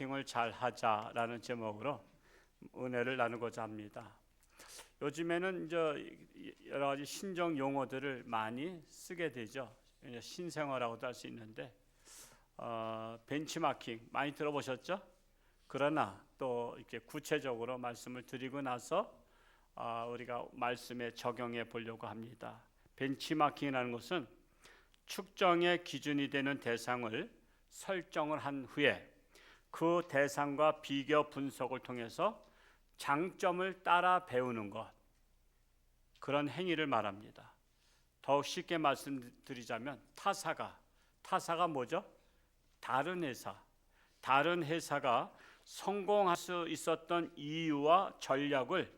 을 잘 하자라는 제목으로 은혜를 나누고자 합니다. 요즘에는 이제 여러 가지 신정 용어들을 많이 쓰게 되죠. 신생아라고도 할 수 있는데 벤치마킹 많이 들어보셨죠? 그러나 또 이렇게 구체적으로 말씀을 드리고 나서 우리가 말씀에 적용해 보려고 합니다. 벤치마킹이라는 것은 측정의 기준이 되는 대상을 설정을 한 후에 그 대상과 비교 분석을 통해서 장점을 따라 배우는 것, 그런 행위를 말합니다. 더욱 쉽게 말씀드리자면 타사가 뭐죠? 다른 회사가 성공할 수 있었던 이유와 전략을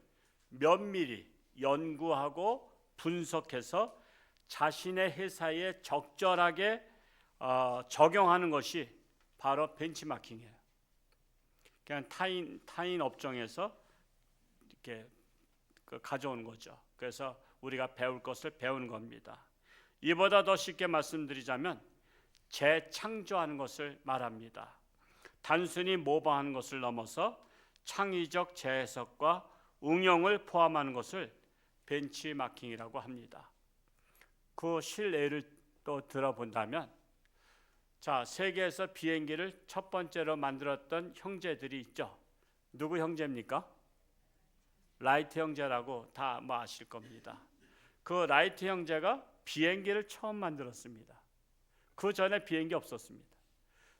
면밀히 연구하고 분석해서 자신의 회사에 적절하게 적용하는 것이 바로 벤치마킹이에요. 그냥 타인 업종에서 이렇게 가져오는 거죠. 그래서 우리가 배울 것을 배우는 겁니다. 이보다 더 쉽게 말씀드리자면 재창조하는 것을 말합니다. 단순히 모방하는 것을 넘어서 창의적 재해석과 응용을 포함하는 것을 벤치마킹이라고 합니다. 그 실례를 또 들어본다면, 자, 세계에서 비행기를 첫 번째로 만들었던 형제들이 있죠. 누구 형제입니까? 라이트 형제라고 다 아실 겁니다. 그 라이트 형제가 비행기를 처음 만들었습니다. 그 전에 비행기 없었습니다.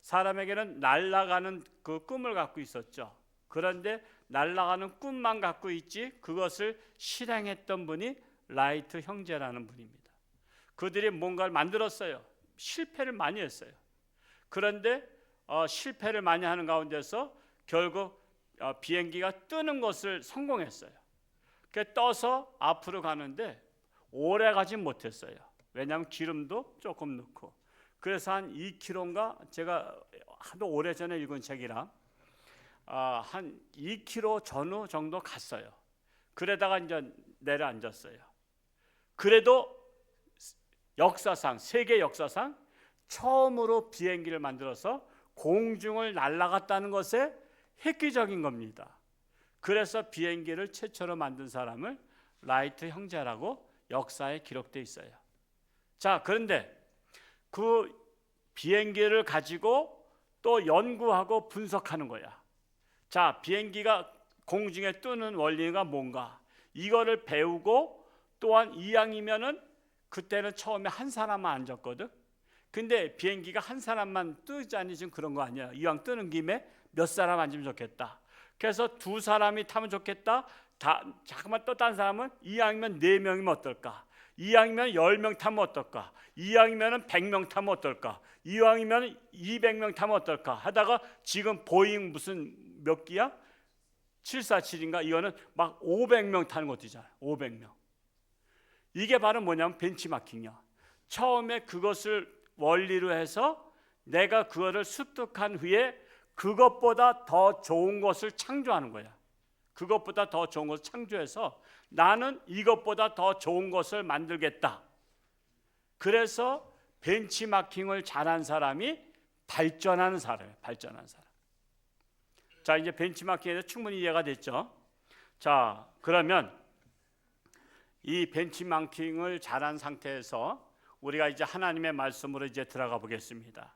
사람에게는 날아가는 그 꿈을 갖고 있었죠. 그런데 날아가는 꿈만 갖고 있지 그것을 실행했던 분이 라이트 형제라는 분입니다. 그들이 뭔가를 만들었어요. 실패를 많이 했어요. 그런데 실패를 많이 하는 가운데서 결국 비행기가 뜨는 것을 성공했어요. 떠서 앞으로 가는데 오래 가지 못했어요. 왜냐하면 기름도 조금 넣고. 그래서 한 2km인가, 제가 하도 오래전에 읽은 책이라 한 2km 전후 정도 갔어요. 그러다가 이제 내려앉았어요. 그래도 세계 역사상 처음으로 비행기를 만들어서 공중을 날아갔다는 것에 획기적인 겁니다. 그래서 비행기를 최초로 만든 사람을 라이트 형제라고 역사에 기록되어 있어요. 자, 그런데 그 비행기를 가지고 또 연구하고 분석하는 거야. 자, 비행기가 공중에 뜨는 원리가 뭔가, 이거를 배우고, 또한 이왕이면은 그때는 처음에 한 사람만 앉았거든. 근데 비행기가 한 사람만 뜨자니 지금 그런 거 아니야. 이왕 뜨는 김에 몇 사람 앉으면 좋겠다. 그래서 2사람이 타면 좋겠다. 잠깐만 또 딴 사람은 이왕이면 4명이면 어떨까? 이왕이면 10명 타면 어떨까? 이왕이면 100명 타면 어떨까? 이왕이면 200명 타면 어떨까? 하다가 지금 보잉 무슨 몇 기야? 747인가? 이거는 막 500명 타는 것도 있잖아요. 500명. 이게 바로 뭐냐면 벤치마킹이야. 처음에 그것을 원리로 해서 내가 그거를 습득한 후에 그것보다 더 좋은 것을 창조하는 거야. 그것보다 더 좋은 것을 창조해서 나는 이것보다 더 좋은 것을 만들겠다. 그래서 벤치마킹을 잘한 사람이 발전하는 사람이에요. 발전하는 사람. 자, 이제 벤치마킹에 대해서 충분히 이해가 됐죠. 자, 그러면 이 벤치마킹을 잘한 상태에서 우리가 이제 하나님의 말씀으로 이제 들어가 보겠습니다.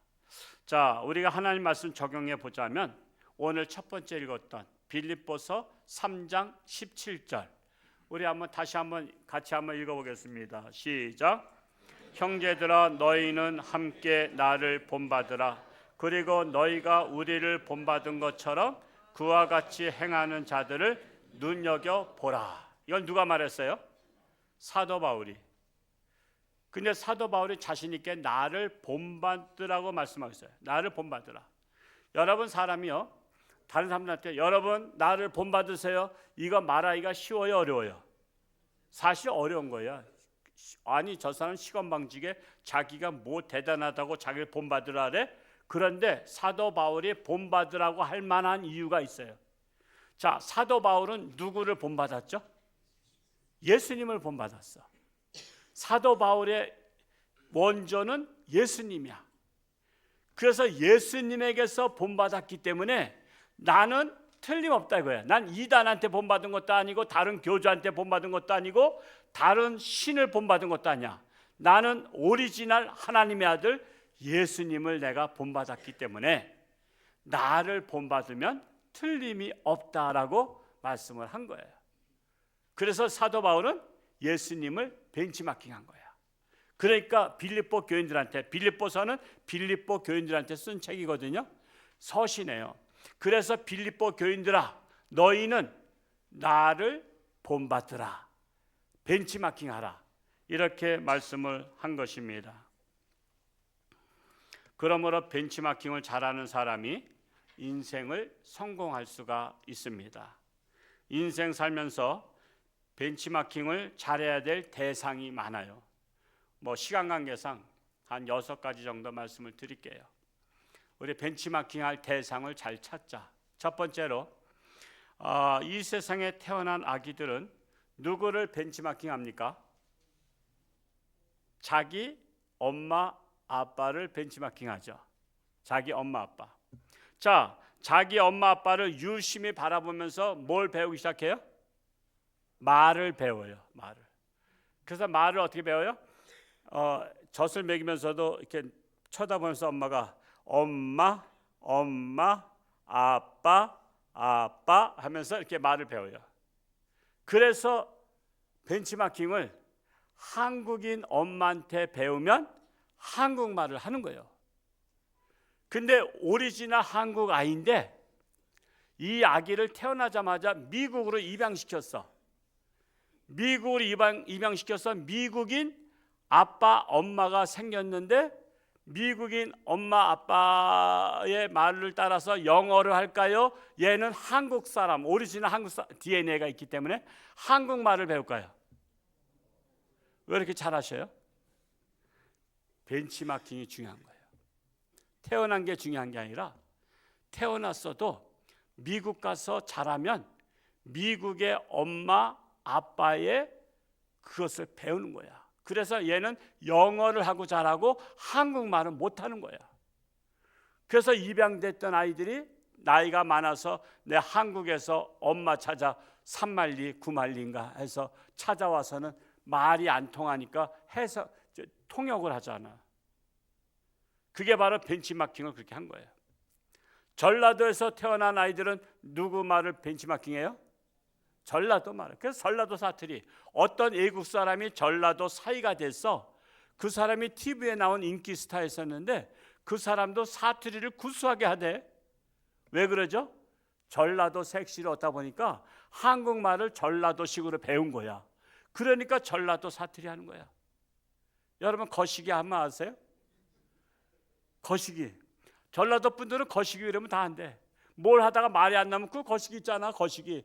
자, 우리가 하나님 말씀 적용해 보자면 오늘 첫 번째 읽었던 빌립보서 3장 17절 우리 같이 한번 읽어보겠습니다. 시작. 형제들아, 너희는 함께 나를 본받으라. 그리고 너희가 우리를 본받은 것처럼 그와 같이 행하는 자들을 눈여겨 보라. 이건 누가 말했어요? 사도 바울이. 근데 사도 바울이 자신 있게 나를 본받으라고 말씀하고 있어요. 나를 본받으라. 여러분, 사람이요, 다른 사람들한테 여러분 나를 본받으세요, 이거 말하기가 쉬워요, 어려워요? 사실 어려운 거야. 아니, 저 사람 시건방지게 자기가 뭐 대단하다고 자기를 본받으라 그래? 그런데 사도 바울이 본받으라고 할 만한 이유가 있어요. 자, 사도 바울은 누구를 본받았죠? 예수님을 본받았어. 사도 바울의 원조는 예수님이야. 그래서 예수님에게서 본받았기 때문에 나는 틀림없다 이거야. 난 이단한테 본받은 것도 아니고 다른 교주한테 본받은 것도 아니고 다른 신을 본받은 것도 아니야. 나는 오리지널 하나님의 아들 예수님을 내가 본받았기 때문에 나를 본받으면 틀림이 없다라고 말씀을 한 거예요. 그래서 사도 바울은 예수님을 벤치마킹한 거야. 그러니까 빌립보 교인들한테, 빌립보서는 빌립보 교인들한테 쓴 책이거든요. 서신이에요. 그래서 빌립보 교인들아, 너희는 나를 본받으라, 벤치마킹하라, 이렇게 말씀을 한 것입니다. 그러므로 벤치마킹을 잘하는 사람이 인생을 성공할 수가 있습니다. 인생 살면서 벤치마킹을 잘해야 될 대상이 많아요. 시간 관계상 한 6가지 정도 말씀을 드릴게요. 우리 벤치마킹할 대상을 잘 찾자. 첫 번째로 이 세상에 태어난 아기들은 누구를 벤치마킹합니까? 자기 엄마 아빠를 벤치마킹하죠. 자기 엄마 아빠. 자, 자기 엄마 아빠를 유심히 바라보면서 뭘 배우기 시작해요? 말을 배워요. 말을. 그래서 말을 어떻게 배워요? 젖을 먹이면서도 이렇게 쳐다보면서 엄마가 엄마, 엄마, 아빠, 아빠 하면서 이렇게 말을 배워요. 그래서 벤치마킹을 한국인 엄마한테 배우면 한국말을 하는 거예요. 근데 오리지널 한국 아이인데 이 아기를 태어나자마자 미국으로 입양시켰어. 미국으로 입양시켜서 미국인 아빠, 엄마가 생겼는데 미국인 엄마, 아빠의 말을 따라서 영어를 할까요? 얘는 한국 사람, 오리지널 한국 DNA가 있기 때문에 한국말을 배울까요? 왜 이렇게 잘하셔요? 벤치마킹이 중요한 거예요. 태어난 게 중요한 게 아니라 태어났어도 미국 가서 잘하면 미국의 엄마, 아빠의 그것을 배우는 거야. 그래서 얘는 영어를 하고 잘하고 한국말은 못하는 거야. 그래서 입양됐던 아이들이 나이가 많아서 내 한국에서 엄마 찾아 3만리, 9만리인가 해서 찾아와서는 말이 안 통하니까 해서 통역을 하잖아. 그게 바로 벤치마킹을 그렇게 한 거예요. 전라도에서 태어난 아이들은 누구 말을 벤치마킹해요? 전라도 말. 그래서 전라도 사투리. 어떤 외국 사람이 전라도 사이가 됐어. 그 사람이 TV에 나온 인기 스타였었는데 그 사람도 사투리를 구수하게 하대. 왜 그러죠? 전라도 색시를 얻다 보니까 한국말을 전라도식으로 배운 거야. 그러니까 전라도 사투리 하는 거야. 여러분 거시기 하면 아세요? 거시기. 전라도 분들은 거시기 이러면 다 안 돼. 뭘 하다가 말이 안 나면 그 거시기 있잖아. 거시기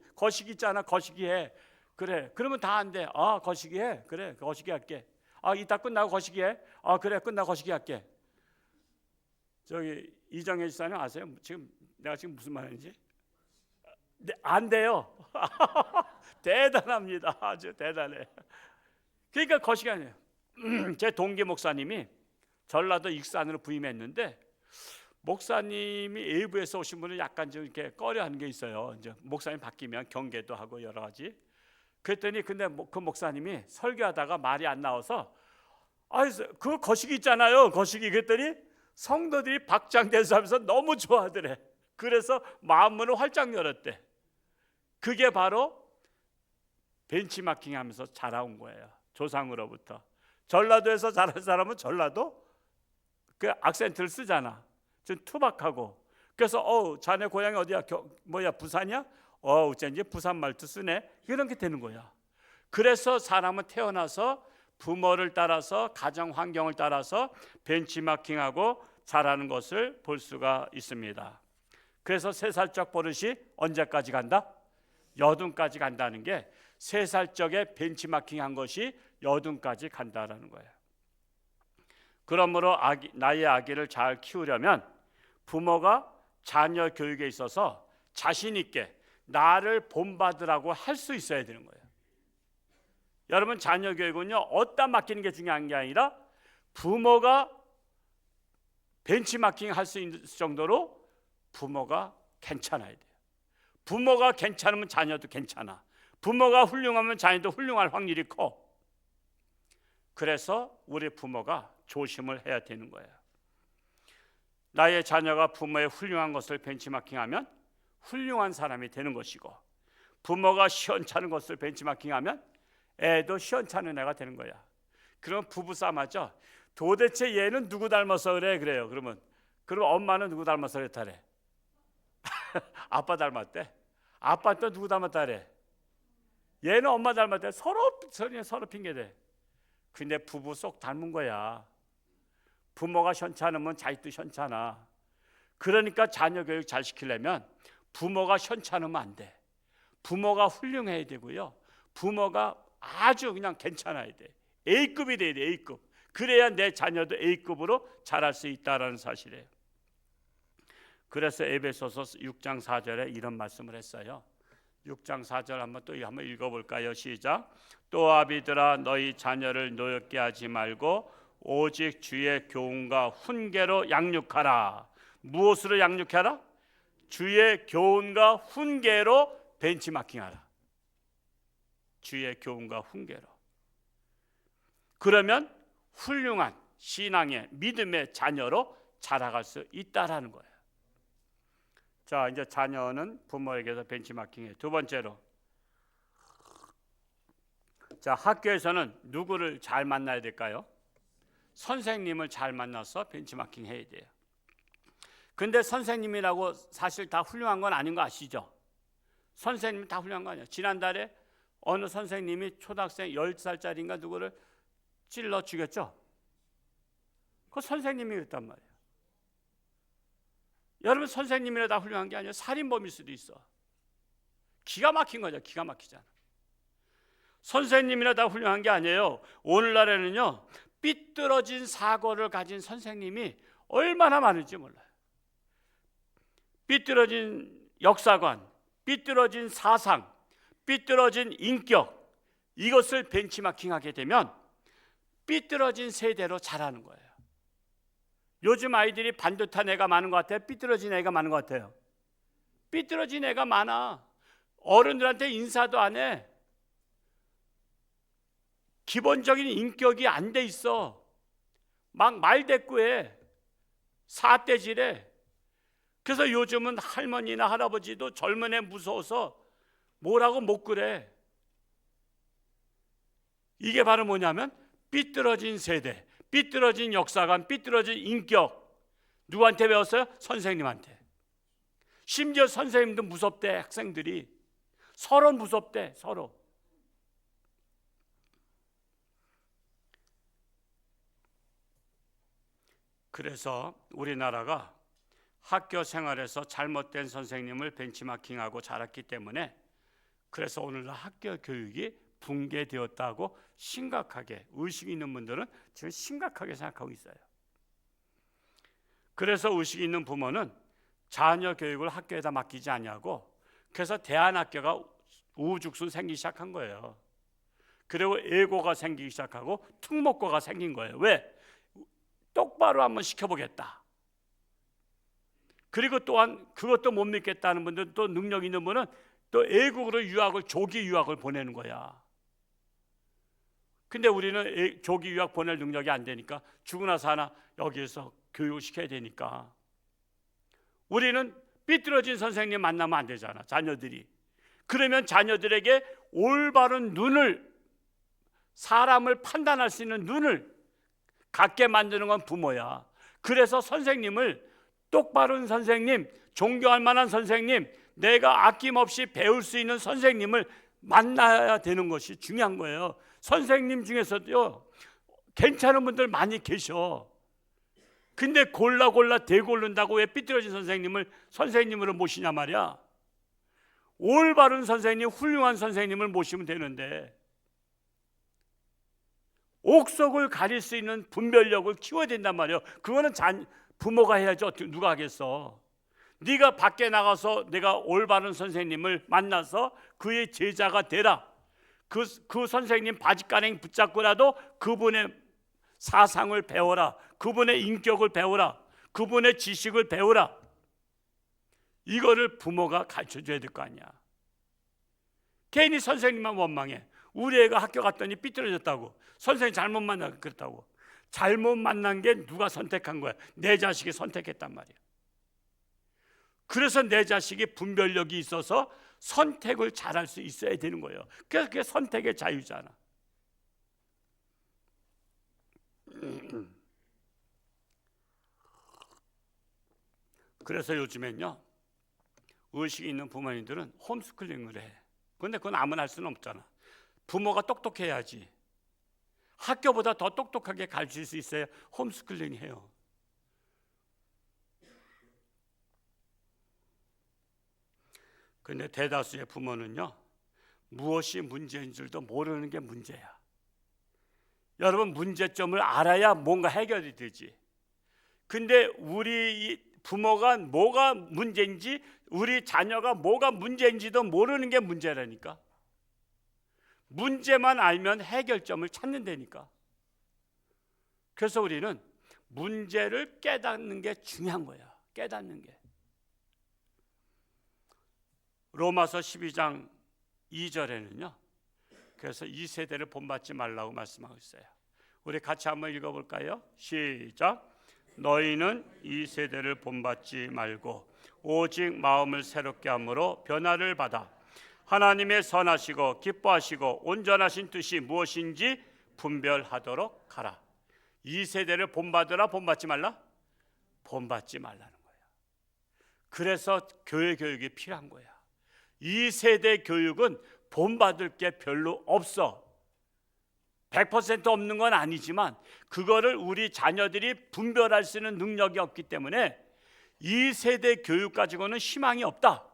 있잖아. 거시기 해. 그래. 그러면 다 안 돼. 아, 거시기 해. 그래. 거시기 할게. 아, 이따 끝나고 거시기 해. 아, 그래. 끝나고 거시기 할게. 저기 이정혜 지사님 아세요? 내가 지금 무슨 말인지? 네, 안 돼요. 대단합니다. 아주 대단해. 그러니까 거시기 아니에요. 제 동기 목사님이 전라도 익산으로 부임했는데 목사님이 외부에서 오신 분은 약간 좀 이렇게 꺼려하는 게 있어요. 이제 목사님 바뀌면 경계도 하고 여러 가지. 그랬더니 근데 그 목사님이 설교하다가 말이 안 나와서 그 거시기 있잖아요. 거시기. 그랬더니 성도들이 박장대소하면서 너무 좋아하더래. 그래서 마음문을 활짝 열었대. 그게 바로 벤치마킹하면서 자라온 거예요. 조상으로부터. 전라도에서 자란 사람은 전라도 그 악센트를 쓰잖아. 좀 투박하고. 그래서 자네 고향이 어디야? 부산이야? 어쩐지 부산 말투 쓰네. 이런 게 되는 거야. 그래서 사람은 태어나서 부모를 따라서 가정 환경을 따라서 벤치마킹하고 자라는 것을 볼 수가 있습니다. 그래서 3살적 버릇이 언제까지 간다? 여든까지 간다는 게 3살적에 벤치마킹한 것이 여든까지 간다라는 거예요. 그러므로 나의 아기를 잘 키우려면 부모가 자녀 교육에 있어서 자신 있게 나를 본받으라고 할 수 있어야 되는 거예요. 여러분 자녀 교육은요 어디다 맡기는 게 중요한 게 아니라 부모가 벤치마킹 할 수 있을 정도로 부모가 괜찮아야 돼요. 부모가 괜찮으면 자녀도 괜찮아. 부모가 훌륭하면 자녀도 훌륭할 확률이 커. 그래서 우리 부모가 조심을 해야 되는 거예요. 나의 자녀가 부모의 훌륭한 것을 벤치마킹하면 훌륭한 사람이 되는 것이고, 부모가 시원찮은 것을 벤치마킹하면 애도 시원찮은 애가 되는 거야. 그럼 부부싸움하죠. 도대체 얘는 누구 닮아서 그래요. 그럼 엄마는 누구 닮아서 그랬다래? 아빠 닮았대. 아빠 또 누구 닮았다래? 얘는 엄마 닮았대. 서로 핑계대. 근데 부부 속 닮은 거야. 부모가 현찮으면 자식도 현찮아. 그러니까 자녀 교육 잘 시키려면 부모가 현찮으면 안 돼. 부모가 훌륭해야 되고요. 부모가 아주 그냥 괜찮아야 돼. A급이 돼야 돼. A급. 그래야 내 자녀도 A급으로 자랄 수 있다라는 사실이에요. 그래서 에베소서 6장 4절에 이런 말씀을 했어요. 6장 4절 한번 읽어볼까요? 시작. 또 아비들아 너희 자녀를 노엽게 하지 말고 오직 주의 교훈과 훈계로 양육하라. 무엇으로 양육하라? 주의 교훈과 훈계로 벤치마킹하라. 주의 교훈과 훈계로. 그러면 훌륭한 신앙의 믿음의 자녀로 자라갈 수 있다라는 거예요. 자, 이제 자녀는 부모에게서 벤치마킹해. 두 번째로, 자, 학교에서는 누구를 잘 만나야 될까요? 선생님을 잘 만나서 벤치마킹 해야 돼요. 근데 선생님이라고 사실 다 훌륭한 건 아닌 거 아시죠? 선생님이 다 훌륭한 거 아니에요. 지난달에 어느 선생님이 초등학생 10살짜리인가 누구를 찔러 죽였죠? 그 선생님이 그랬단 말이에요. 여러분, 선생님이라 다 훌륭한 게 아니에요. 살인범일 수도 있어. 기가 막힌 거죠. 기가 막히잖아. 선생님이라 다 훌륭한 게 아니에요. 오늘날에는요, 삐뚤어진 사고를 가진 선생님이 얼마나 많은지 몰라요. 삐뚤어진 역사관, 삐뚤어진 사상, 삐뚤어진 인격, 이것을 벤치마킹하게 되면 삐뚤어진 세대로 자라는 거예요. 요즘 아이들이 반듯한 애가 많은 것 같아요? 삐뚤어진 애가 많은 것 같아요? 삐뚤어진 애가 많아. 어른들한테 인사도 안 해. 기본적인 인격이 안 돼 있어. 막 말대꾸해. 사대질해. 그래서 요즘은 할머니나 할아버지도 젊은 애 무서워서 뭐라고 못 그래. 이게 바로 뭐냐면 삐뚤어진 세대, 삐뚤어진 역사관, 삐뚤어진 인격. 누구한테 배웠어요? 선생님한테. 심지어 선생님도 무섭대. 학생들이 서로 무섭대. 서로. 그래서 우리나라가 학교 생활에서 잘못된 선생님을 벤치마킹하고 자랐기 때문에, 그래서 오늘날 학교 교육이 붕괴되었다고 심각하게, 의식 있는 분들은 지금 심각하게 생각하고 있어요. 그래서 의식 있는 부모는 자녀 교육을 학교에다 맡기지 않냐고, 그래서 대안학교가 우후죽순 생기기 시작한 거예요. 그리고 예고가 생기기 시작하고 특목고가 생긴 거예요. 왜? 똑바로 한번 시켜보겠다. 그리고 또한 그것도 못 믿겠다는 분들, 또 능력 있는 분은 또 외국으로 유학을, 조기 유학을 보내는 거야. 근데 우리는 조기 유학 보낼 능력이 안 되니까 죽으나 사나 여기에서 교육을 시켜야 되니까 우리는 삐뚤어진 선생님 만나면 안 되잖아, 자녀들이. 그러면 자녀들에게 올바른 눈을, 사람을 판단할 수 있는 눈을 갖게 만드는 건 부모야. 그래서 선생님을, 똑바른 선생님, 존경할 만한 선생님, 내가 아낌없이 배울 수 있는 선생님을 만나야 되는 것이 중요한 거예요. 선생님 중에서도요, 괜찮은 분들 많이 계셔. 근데 골라 대고른다고 왜 삐뚤어진 선생님을 선생님으로 모시냐 말이야. 올바른 선생님, 훌륭한 선생님을 모시면 되는데, 옥석을 가릴 수 있는 분별력을 키워야 된단 말이에요. 그거는 부모가 해야죠. 누가 하겠어. 네가 밖에 나가서 내가 올바른 선생님을 만나서 그의 제자가 되라. 그 선생님 바짓가랭 붙잡고라도 그분의 사상을 배워라. 그분의 인격을 배워라. 그분의 지식을 배우라. 이거를 부모가 가르쳐줘야 될 거 아니야. 괜히 선생님만 원망해. 우리 애가 학교 갔더니 삐뚤어졌다고, 선생님 잘못 만나서 그랬다고. 잘못 만난 게 누가 선택한 거야? 내 자식이 선택했단 말이야. 그래서 내 자식이 분별력이 있어서 선택을 잘할 수 있어야 되는 거예요. 그래서 그게 선택의 자유잖아. 그래서 요즘엔요, 의식이 있는 부모님들은 홈스쿨링을 해. 그런데 그건 아무나 할 수는 없잖아. 부모가 똑똑해야지. 학교보다 더 똑똑하게 가르칠 수 있어야 홈스쿨링 해요. 근데 대다수의 부모는요, 무엇이 문제인 줄도 모르는 게 문제야. 여러분, 문제점을 알아야 뭔가 해결이 되지. 근데 우리 부모가 뭐가 문제인지, 우리 자녀가 뭐가 문제인지도 모르는 게 문제라니까. 문제만 알면 해결점을 찾는다니까. 그래서 우리는 문제를 깨닫는 게 중요한 거야. 깨닫는 게. 로마서 12장 2절에는요, 그래서 이 세대를 본받지 말라고 말씀하고 있어요. 우리 같이 한번 읽어볼까요? 시작. 너희는 이 세대를 본받지 말고 오직 마음을 새롭게 함으로 변화를 받아 하나님의 선하시고 기뻐하시고 온전하신 뜻이 무엇인지 분별하도록 하라. 이 세대를 본받으라, 본받지 말라? 본받지 말라는 거야. 그래서 교육이 필요한 거야. 이 세대 교육은 본받을 게 별로 없어. 100% 없는 건 아니지만 그거를 우리 자녀들이 분별할 수 있는 능력이 없기 때문에 이 세대 교육 가지고는 희망이 없다.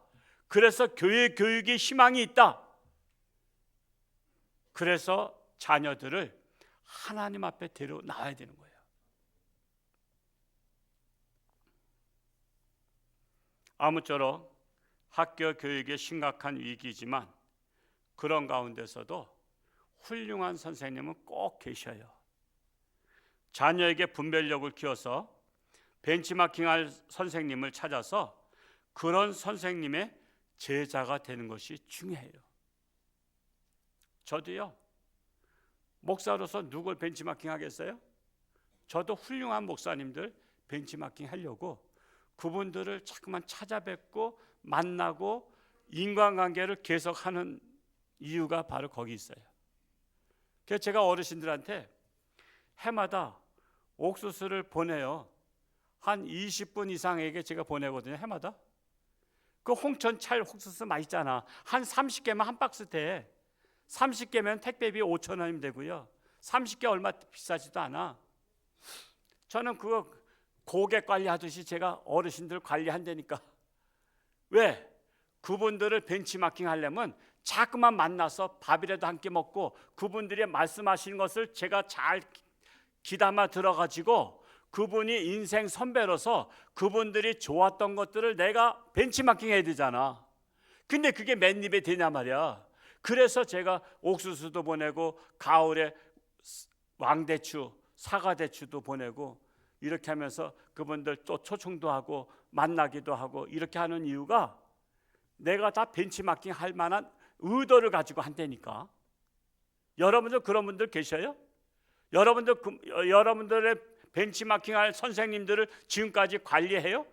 그래서 교회 교육이 희망이 있다. 그래서 자녀들을 하나님 앞에 데려 나와야 되는 거예요. 아무쪼록 학교 교육의 심각한 위기지만 그런 가운데서도 훌륭한 선생님은 꼭 계셔요. 자녀에게 분별력을 키워서 벤치마킹할 선생님을 찾아서 그런 선생님의 제자가 되는 것이 중요해요. 저도요, 목사로서 누굴 벤치마킹 하겠어요? 저도 훌륭한 목사님들 벤치마킹 하려고 그분들을 자꾸만 찾아뵙고 만나고 인간관계를 계속하는 이유가 바로 거기 있어요. 그래서 제가 어르신들한테 해마다 옥수수를 보내요. 한 20분 이상에게 제가 보내거든요, 해마다. 그 홍천찰 옥수수 맛있잖아. 한 30개면 한 박스 돼. 30개면 택배비 5,000원이면 되고요. 30개 얼마 비싸지도 않아. 저는 그거 고객 관리하듯이 제가 어르신들 관리한다니까. 왜? 그분들을 벤치마킹 하려면 자꾸만 만나서 밥이라도 함께 먹고 그분들이 말씀하시는 것을 제가 잘 귀담아 들어가지고 그분이 인생 선배로서 그분들이 좋았던 것들을 내가 벤치마킹 해야 되잖아. 근데 그게 맨입에 되냐 말이야. 그래서 제가 옥수수도 보내고 가을에 왕대추, 사과대추도 보내고 이렇게 하면서 그분들 또 초청도 하고 만나기도 하고 이렇게 하는 이유가 내가 다 벤치마킹 할 만한 의도를 가지고 한다니까. 여러분들 그런 분들 계셔요? 여러분들의 벤치마킹할 선생님들을 지금까지 관리해요?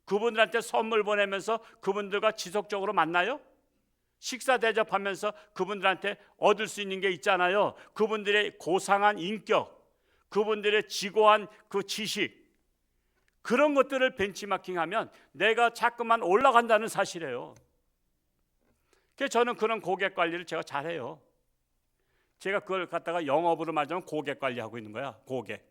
그분들한테 선물 보내면서 그분들과 지속적으로 만나요? 식사 대접하면서 그분들한테 얻을 수 있는 게 있잖아요. 그분들의 고상한 인격, 그분들의 지고한 그 지식, 그런 것들을 벤치마킹하면 내가 자꾸만 올라간다는 사실이에요. 그래서 저는 그런 고객 관리를 제가 잘해요. 제가 그걸 갖다가 영업으로 말하자면 고객 관리하고 있는 거야. 고객.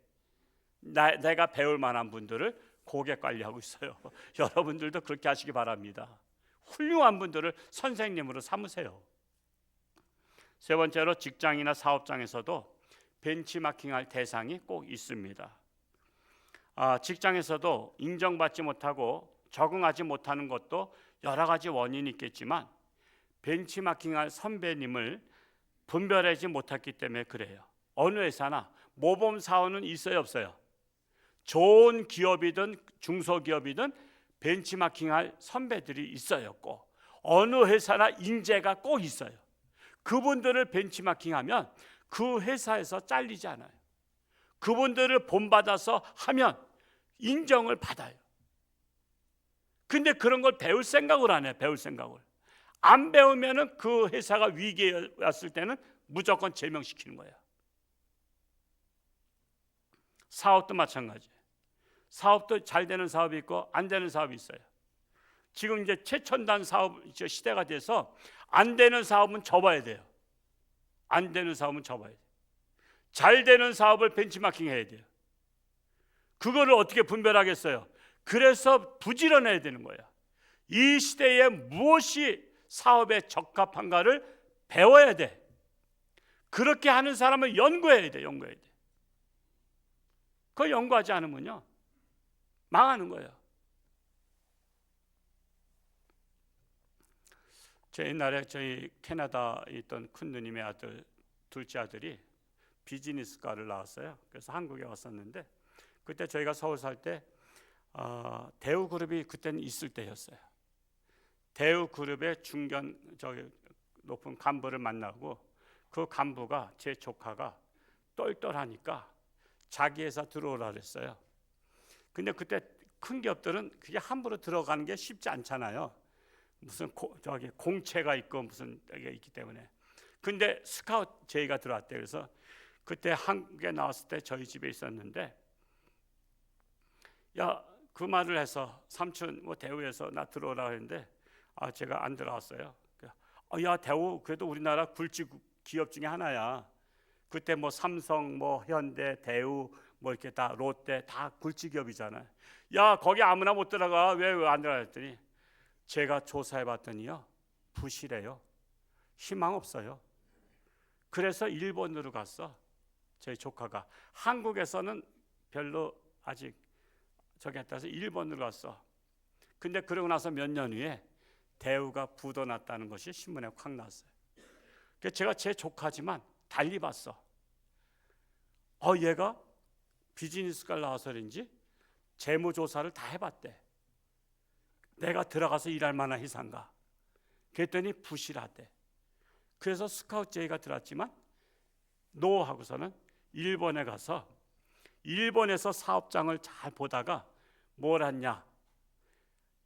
내가 배울 만한 분들을 고객 관리하고 있어요. 여러분들도 그렇게 하시기 바랍니다. 훌륭한 분들을 선생님으로 삼으세요. 세 번째로 직장이나 사업장에서도 벤치마킹할 대상이 꼭 있습니다. 직장에서도 인정받지 못하고 적응하지 못하는 것도 여러 가지 원인이 있겠지만 벤치마킹할 선배님을 분별하지 못했기 때문에 그래요. 어느 회사나 모범사원은 있어요, 없어요? 좋은 기업이든 중소기업이든 벤치마킹할 선배들이 있어요. 꼭 어느 회사나 인재가 꼭 있어요. 그분들을 벤치마킹하면 그 회사에서 잘리지 않아요. 그분들을 본받아서 하면 인정을 받아요. 근데 그런 걸 배울 생각을 안 해요. 배울 생각을 안 배우면은 그 회사가 위기에 왔을 때는 무조건 제명시키는 거예요. 사업도 마찬가지. 사업도 잘 되는 사업이 있고 안 되는 사업이 있어요. 지금 이제 최첨단 사업 시대가 돼서 안 되는 사업은 접어야 돼요. 안 되는 사업은 접어야 돼요. 잘 되는 사업을 벤치마킹 해야 돼요. 그거를 어떻게 분별하겠어요? 그래서 부지런해야 되는 거예요. 이 시대에 무엇이 사업에 적합한가를 배워야 돼. 그렇게 하는 사람을 연구해야 돼. 연구해야 돼. 그걸 연구하지 않으면요 망하는 거예요. 저 옛날에 저희 캐나다에 있던 큰 누님의 아들, 둘째 아들이 비즈니스과를 나왔어요. 그래서 한국에 왔었는데 그때 저희가 서울 살 때 대우그룹이 그때는 있을 때였어요. 대우그룹의 높은 간부를 만나고 그 간부가 제 조카가 똘똘하니까 자기 회사 들어오라 그랬어요. 근데 그때 큰 기업들은 그게 함부로 들어가는 게 쉽지 않잖아요. 무슨 공채가 있고 무슨 이게 있기 때문에. 근데 스카우트 제의가 들어왔대. 그래서 그때 한국에 나왔을 때 저희 집에 있었는데 야, 그 말을 해서 삼촌 대우에서 나 들어오라 했는데 제가 안 들어왔어요. 야, 대우 그래도 우리나라 굴지 기업 중에 하나야. 그때 삼성, 현대, 대우 이렇게 다 롯데 다 굴지 기업이잖아요. 야, 거기 아무나 못 들어가. 왜 안 들어가 했더니 제가 조사해 봤더니요. 부실해요. 희망 없어요. 그래서 일본으로 갔어. 저희 조카가. 한국에서는 별로 아직 저기 했다서 일본으로 갔어. 근데 그러고 나서 몇 년 후에 대우가 부도 났다는 것이 신문에 확 났어요. 그래서 제가 제 조카지만 달리 봤어. 얘가 비즈니스과를 나와서 그런지 재무조사를 다 해봤대. 내가 들어가서 일할 만한 회사인가? 그랬더니 부실하대. 그래서 스카우트 제의가 들어왔지만 노 하고서는 일본에 가서 일본에서 사업장을 잘 보다가 뭘 했냐?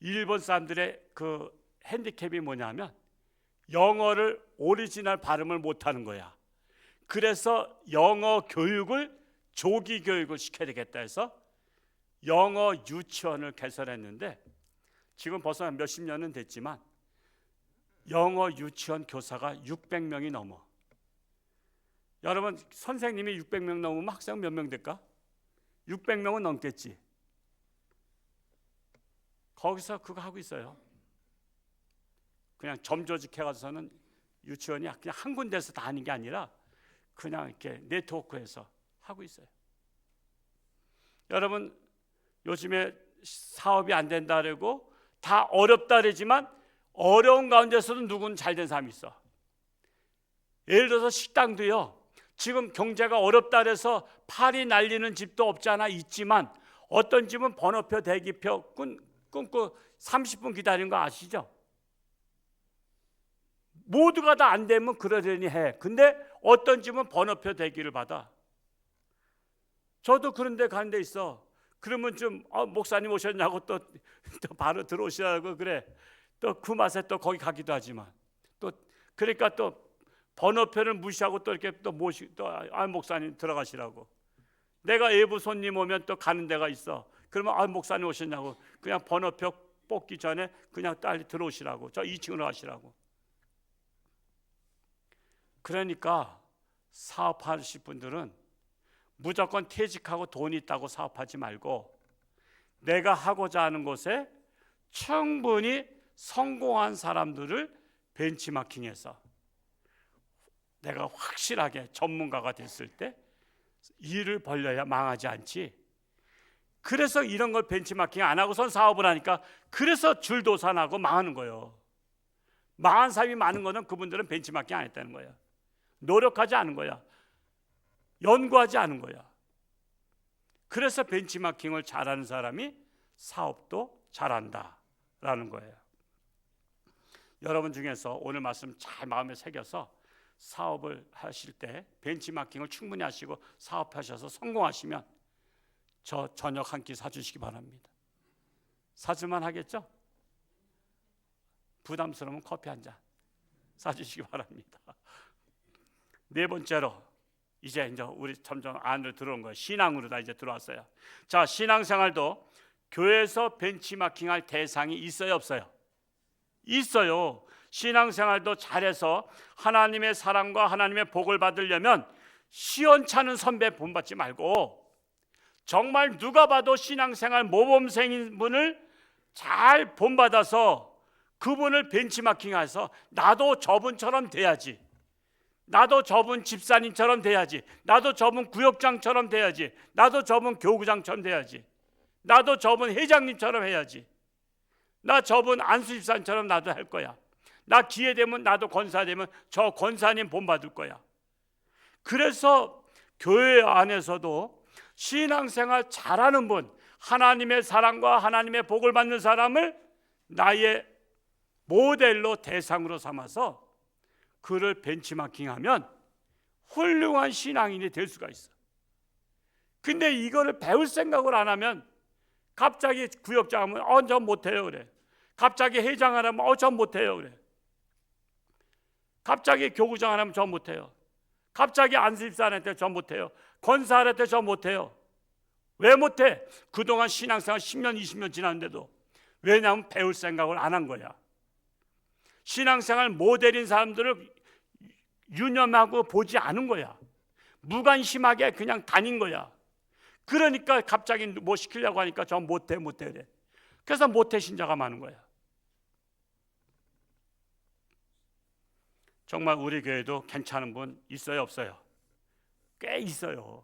일본 사람들의 그 핸디캡이 뭐냐면 영어를 오리지널 발음을 못하는 거야. 그래서 영어 교육을 조기 교육을 시켜야 되겠다 해서 영어 유치원을 개설했는데 지금 벌써 몇십 년은 됐지만 영어 유치원 교사가 600명이 넘어. 여러분 선생님이 600명 넘으면 학생 몇 명 될까? 600명은 넘겠지. 거기서 그거 하고 있어요. 그냥 점조직해가서는 유치원이 그냥 한 군데서 다 하는 게 아니라 그냥 이렇게 네트워크해서 하고 있어요. 여러분 요즘에 사업이 안 된다 그러고 다 어렵다 그러지만 어려운 가운데서도 누군 잘된 사람이 있어. 예를 들어서 식당도요. 지금 경제가 어렵다 그래서 팔이 날리는 집도 없지 않아 있지만 어떤 집은 번호표 대기표 끊고 30분 기다리는 거 아시죠? 모두가 다 안 되면 그러려니 해. 근데 어떤 집은 번호표 대기를 받아. 저도 그런 데 가는 데 있어. 그러면 좀 목사님 오셨냐고 또 바로 들어오시라고 그래. 또 그 맛에 또 거기 가기도 하지만 또 그러니까 또 번호표를 무시하고 또 이렇게 또 목사님 들어가시라고. 내가 외부 손님 오면 또 가는 데가 있어. 그러면 목사님 오셨냐고 그냥 번호표 뽑기 전에 그냥 빨리 들어오시라고. 저 2층으로 가시라고. 그러니까 사업하실 분들은 무조건 퇴직하고 돈이 있다고 사업하지 말고 내가 하고자 하는 곳에 충분히 성공한 사람들을 벤치마킹해서 내가 확실하게 전문가가 됐을 때 일을 벌려야 망하지 않지. 그래서 이런 걸 벤치마킹 안 하고선 사업을 하니까 그래서 줄도산하고 망하는 거예요. 망한 사람이 많은 거는 그분들은 벤치마킹 안 했다는 거야. 노력하지 않은 거야. 연구하지 않은 거야. 그래서 벤치마킹을 잘하는 사람이 사업도 잘한다라는 거예요. 여러분 중에서 오늘 말씀 잘 마음에 새겨서 사업을 하실 때 벤치마킹을 충분히 하시고 사업하셔서 성공하시면 저 저녁 한 끼 사주시기 바랍니다. 사줄만 하겠죠? 부담스러우면 커피 한 잔 사주시기 바랍니다. 네 번째로 이제 우리 점점 안으로 들어온 거예요. 신앙으로 다 이제 들어왔어요. 자, 신앙생활도 교회에서 벤치마킹할 대상이 있어요, 없어요? 있어요. 신앙생활도 잘해서 하나님의 사랑과 하나님의 복을 받으려면 시원찮은 선배 본받지 말고 정말 누가 봐도 신앙생활 모범생인 분을 잘 본받아서 그분을 벤치마킹해서 나도 저분처럼 돼야지, 나도 저분 집사님처럼 돼야지, 나도 저분 구역장처럼 돼야지, 나도 저분 교구장처럼 돼야지, 나도 저분 회장님처럼 해야지, 나 저분 안수집사님처럼 나도 할 거야, 나 기회 되면 나도 권사 되면 저 권사님 본받을 거야. 그래서 교회 안에서도 신앙생활 잘하는 분, 하나님의 사랑과 하나님의 복을 받는 사람을 나의 모델로 대상으로 삼아서 그를 벤치마킹하면 훌륭한 신앙인이 될 수가 있어. 근데 이거를 배울 생각을 안 하면 갑자기 구역장 하면 전 못해요 그래. 갑자기 회장 하면 전 못해요 그래. 갑자기 교구장 하면 전 못해요. 갑자기 안수집사한테 전 못해요. 권사한테 전 못해요. 왜 못해? 그동안 신앙생활 10년 20년 지났는데도. 왜냐하면 배울 생각을 안 한 거야. 신앙생활 모델인 사람들을 유념하고 보지 않은 거야. 무관심하게 그냥 다닌 거야. 그러니까 갑자기 뭐 시키려고 하니까 전 못해 그래. 그래서 못해 신자가 많은 거야. 정말 우리 교회도 괜찮은 분 있어요, 없어요? 꽤 있어요.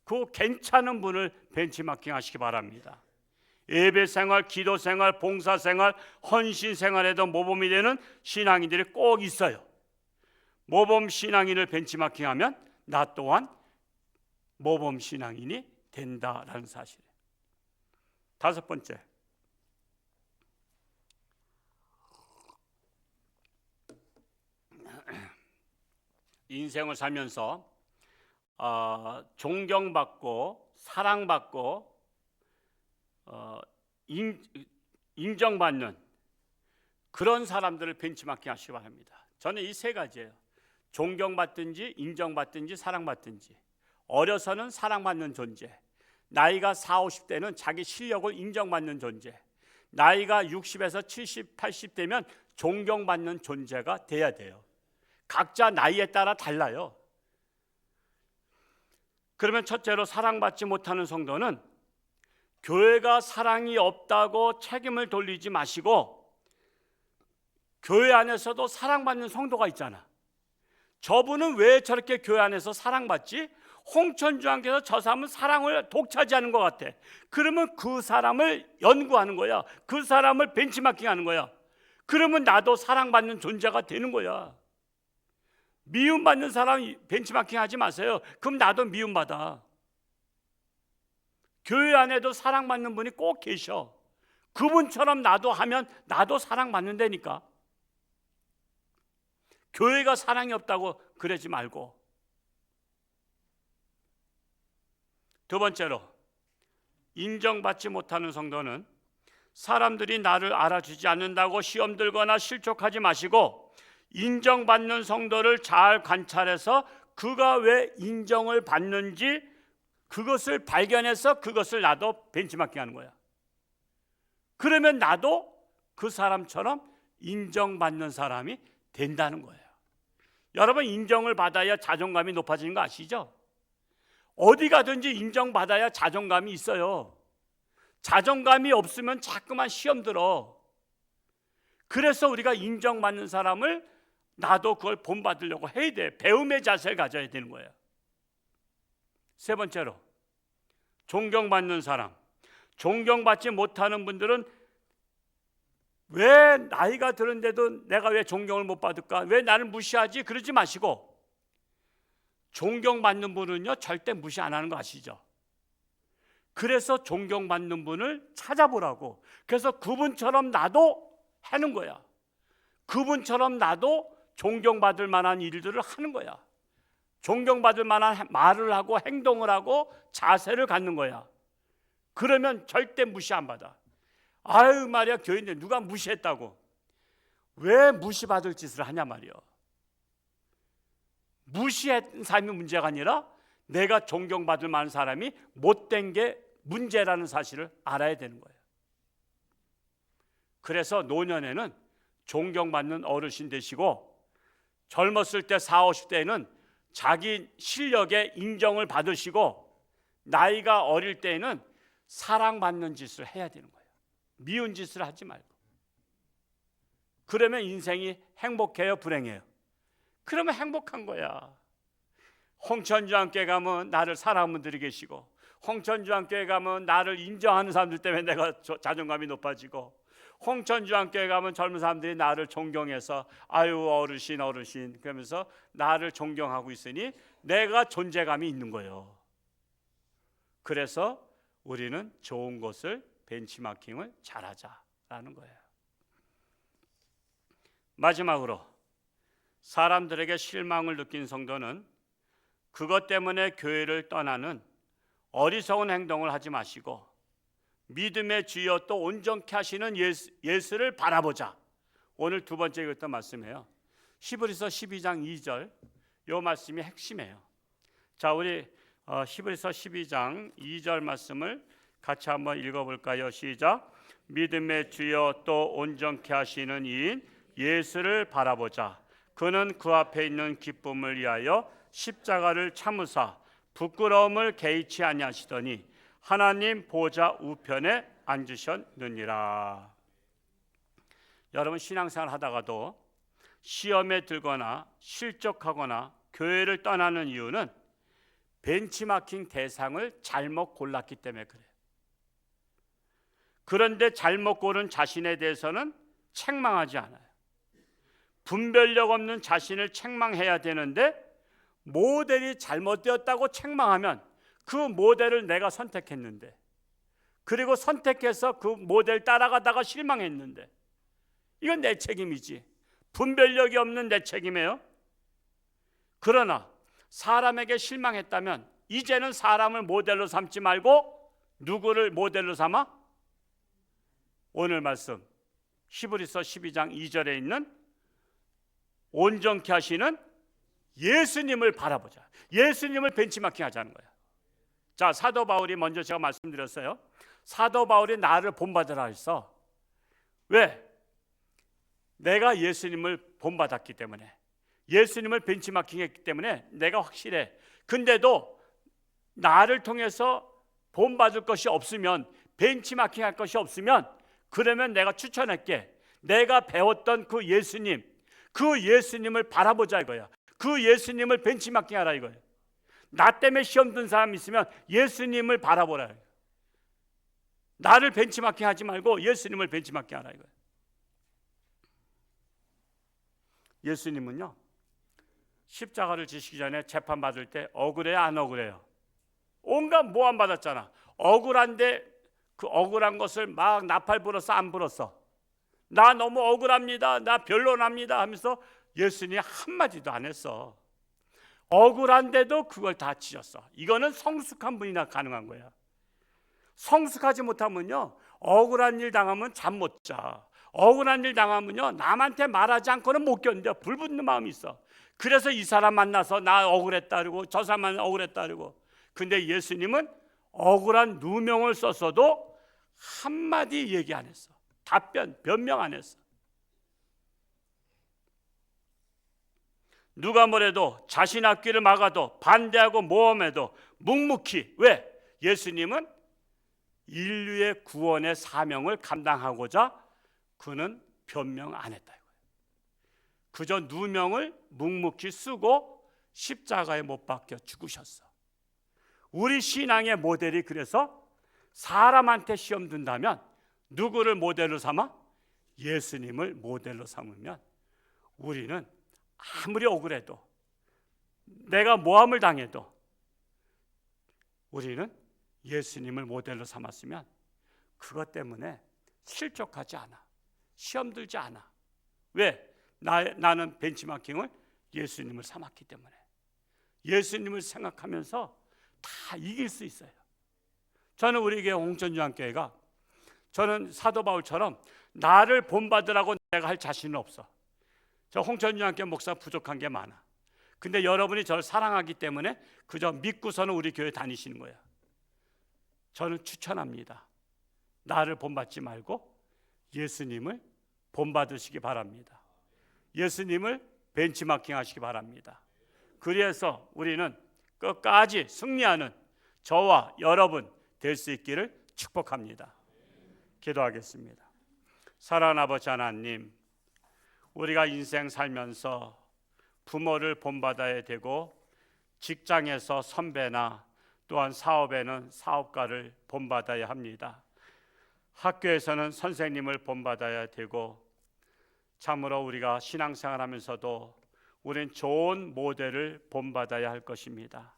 그 괜찮은 분을 벤치마킹 하시기 바랍니다. 예배 생활, 기도 생활, 봉사 생활, 헌신 생활에도 모범이 되는 신앙인들이 꼭 있어요. 모범 신앙인을 벤치마킹하면 나 또한 모범 신앙인이 된다라는 사실이에요. 다섯 번째, 인생을 살면서 존경받고 사랑받고 인정받는 그런 사람들을 벤치마킹 하시기 바랍니다. 저는 이 세 가지예요. 존경받든지 인정받든지 사랑받든지. 어려서는 사랑받는 존재, 나이가 40, 50대는 자기 실력을 인정받는 존재, 나이가 60에서 70, 80대면 존경받는 존재가 돼야 돼요. 각자 나이에 따라 달라요. 그러면 첫째로 사랑받지 못하는 성도는 교회가 사랑이 없다고 책임을 돌리지 마시고 교회 안에서도 사랑받는 성도가 있잖아. 저분은 왜 저렇게 교회 안에서 사랑받지? 홍천주왕께서 저 사람은 사랑을 독차지하는 것 같아. 그러면 그 사람을 연구하는 거야. 그 사람을 벤치마킹하는 거야. 그러면 나도 사랑받는 존재가 되는 거야. 미움받는 사람 벤치마킹 하지 마세요. 그럼 나도 미움받아. 교회 안에도 사랑받는 분이 꼭 계셔. 그분처럼 나도 하면 나도 사랑받는다니까. 교회가 사랑이 없다고 그러지 말고. 두 번째로, 인정받지 못하는 성도는 사람들이 나를 알아주지 않는다고 시험 들거나 실족하지 마시고 인정받는 성도를 잘 관찰해서 그가 왜 인정을 받는지 그것을 발견해서 그것을 나도 벤치마킹하는 거야. 그러면 나도 그 사람처럼 인정받는 사람이 된다는 거예요. 여러분, 인정을 받아야 자존감이 높아지는 거 아시죠? 어디 가든지 인정받아야 자존감이 있어요. 자존감이 없으면 자꾸만 시험 들어. 그래서 우리가 인정받는 사람을 나도 그걸 본받으려고 해야 돼. 배움의 자세를 가져야 되는 거예요. 세 번째로, 존경받는 사람. 존경받지 못하는 분들은 왜 나이가 들은데도 내가 왜 존경을 못 받을까? 왜 나를 무시하지? 그러지 마시고, 존경받는 분은요 절대 무시 안 하는 거 아시죠? 그래서 존경받는 분을 찾아보라고. 그래서 그분처럼 나도 하는 거야. 그분처럼 나도 존경받을 만한 일들을 하는 거야. 존경받을 만한 말을 하고 행동을 하고 자세를 갖는 거야. 그러면 절대 무시 안 받아. 아유 말이야, 교인들 누가 무시했다고. 왜 무시받을 짓을 하냐 말이야. 무시한 사람이 문제가 아니라 내가 존경받을 만한 사람이 못된 게 문제라는 사실을 알아야 되는 거예요. 그래서 노년에는 존경받는 어르신 되시고, 젊었을 때 40, 50대에는 자기 실력에 인정을 받으시고, 나이가 어릴 때에는 사랑받는 짓을 해야 되는 거예요. 미운 짓을 하지 말고. 그러면 인생이 행복해요, 불행해요? 그러면 행복한 거야. 홍천주안교회 가면 나를 사랑하는 분들이 계시고, 홍천주안교회 가면 나를 인정하는 사람들 때문에 내가 자존감이 높아지고, 홍천주안교회 가면 젊은 사람들이 나를 존경해서 아유 어르신 어르신 그러면서 나를 존경하고 있으니 내가 존재감이 있는 거예요. 그래서 우리는 좋은 것을 벤치마킹을 잘하자라는 거예요. 마지막으로 사람들에게 실망을 느낀 성도는 그것 때문에 교회를 떠나는 어리석은 행동을 하지 마시고 믿음의 주여 또 온전케 하시는 예수를 바라보자. 오늘 두 번째 읽었던 말씀이에요. 히브리서 12장 2절, 이 말씀이 핵심이에요. 자, 우리 히브리서 12장 2절 말씀을 같이 한번 읽어볼까요? 시작. 믿음의 주여 또 온전케 하시는 이인 예수를 바라보자. 그는 그 앞에 있는 기쁨을 위하여 십자가를 참으사 부끄러움을 개의치 아니하시더니 하나님 보좌 우편에 앉으셨느니라. 여러분 신앙생활 하다가도 시험에 들거나 실족하거나 교회를 떠나는 이유는 벤치마킹 대상을 잘못 골랐기 때문에 그래요. 그런데 잘못 고른 자신에 대해서는 책망하지 않아요. 분별력 없는 자신을 책망해야 되는데 모델이 잘못되었다고 책망하면 그 모델을 내가 선택했는데, 그리고 선택해서 그 모델 따라가다가 실망했는데 이건 내 책임이지. 분별력이 없는 내 책임이에요. 그러나 사람에게 실망했다면 이제는 사람을 모델로 삼지 말고 누구를 모델로 삼아? 오늘 말씀 히브리서 12장 2절에 있는 온전케 하시는 예수님을 바라보자. 예수님을 벤치마킹 하자는 거야. 자, 사도 바울이 먼저 제가 말씀드렸어요. 사도 바울이 나를 본받으라 했어. 왜? 내가 예수님을 본받았기 때문에, 예수님을 벤치마킹했기 때문에 내가 확실해. 근데도 나를 통해서 본받을 것이 없으면, 벤치마킹할 것이 없으면, 그러면 내가 추천할게. 내가 배웠던 그 예수님, 그 예수님을 바라보자 이거야. 그 예수님을 벤치마킹하라 이거예요. 나 때문에 시험 든 사람 있으면 예수님을 바라보라. 나를 벤치마킹하지 말고 예수님을 벤치마킹하라 이거예요. 예수님은요, 십자가를 지시기 전에 재판 받을 때 억울해요, 안 억울해요? 온갖 모함 받았잖아. 억울한데 그 억울한 것을 막 나팔 불었어, 안 불었어? 나 너무 억울합니다, 나 변론합니다 하면서 예수님이 한마디도 안 했어. 억울한데도 그걸 다 지셨어. 이거는 성숙한 분이나 가능한 거야. 성숙하지 못하면요, 억울한 일 당하면 잠 못 자. 억울한 일 당하면요, 남한테 말하지 않고는 못 견뎌. 불붙는 마음이 있어. 그래서 이 사람 만나서 나 억울했다 그러고 저 사람 억울했다 그러고. 근데 예수님은 억울한 누명을 썼어도 한마디 얘기 안 했어. 변명 안 했어. 누가 뭐래도, 자신 앞길을 막아도, 반대하고 모험해도 묵묵히. 왜? 예수님은 인류의 구원의 사명을 감당하고자 그는 변명 안 했다 이거예요. 그저 누명을 묵묵히 쓰고 십자가에 못 박혀 죽으셨어. 우리 신앙의 모델이 그래서 사람한테 시험 든다면 누구를 모델로 삼아? 예수님을 모델로 삼으면 우리는 아무리 억울해도, 내가 모함을 당해도 우리는 예수님을 모델로 삼았으면 그것 때문에 실족하지 않아. 시험 들지 않아. 왜? 나는 벤치마킹을 예수님을 삼았기 때문에. 예수님을 생각하면서 다 이길 수 있어요. 저는 우리 교회 홍천주안교회가, 저는 사도 바울처럼 나를 본받으라고 내가 할 자신은 없어. 저 홍천주안교회 목사 부족한 게 많아. 근데 여러분이 저를 사랑하기 때문에 그저 믿고서는 우리 교회 다니시는 거예요. 저는 추천합니다. 나를 본받지 말고 예수님을 본받으시기 바랍니다. 예수님을 벤치마킹 하시기 바랍니다. 그래서 우리는 끝까지 승리하는 저와 여러분 될 수 있기를 축복합니다. 기도하겠습니다. 사랑하는 아버지 하나님, 우리가 인생 살면서 부모를 본받아야 되고, 직장에서 선배나 또한 사업에는 사업가를 본받아야 합니다. 학교에서는 선생님을 본받아야 되고, 참으로 우리가 신앙생활 하면서도 우린 좋은 모델을 본받아야 할 것입니다.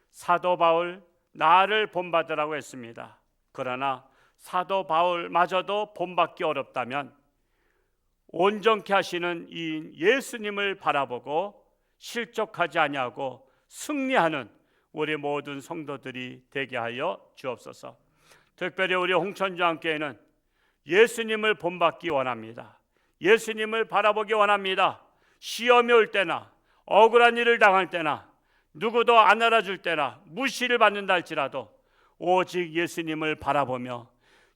사도 바울 나를 본받으라고 했습니다. 그러나 사도 바울마저도 본받기 어렵다면 온전케 하시는 이 예수님을 바라보고 실족하지 아니하고 승리하는 우리 모든 성도들이 되게 하여 주옵소서. 특별히 우리 홍천주안교회는 예수님을 본받기 원합니다. 예수님을 바라보기 원합니다. 시험이 올 때나 억울한 일을 당할 때나 누구도 안 알아줄 때나 무시를 받는다 할지라도 오직 예수님을 바라보며,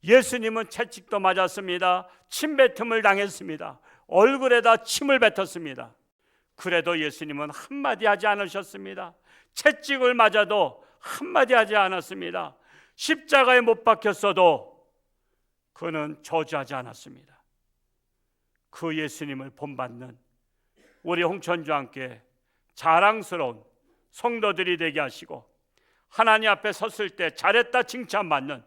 예수님은 채찍도 맞았습니다. 침뱉음을 당했습니다. 얼굴에다 침을 뱉었습니다. 그래도 예수님은 한마디 하지 않으셨습니다. 채찍을 맞아도 한마디 하지 않았습니다. 십자가에 못 박혔어도 그는 저주하지 않았습니다. 그 예수님을 본받는 우리 홍천주안교회 자랑스러운 성도들이 되게 하시고, 하나님 앞에 섰을 때 잘했다 칭찬받는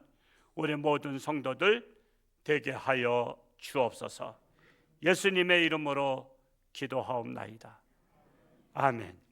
우리 모든 성도들 되게 하여 주옵소서. 예수님의 이름으로 기도하옵나이다. 아멘.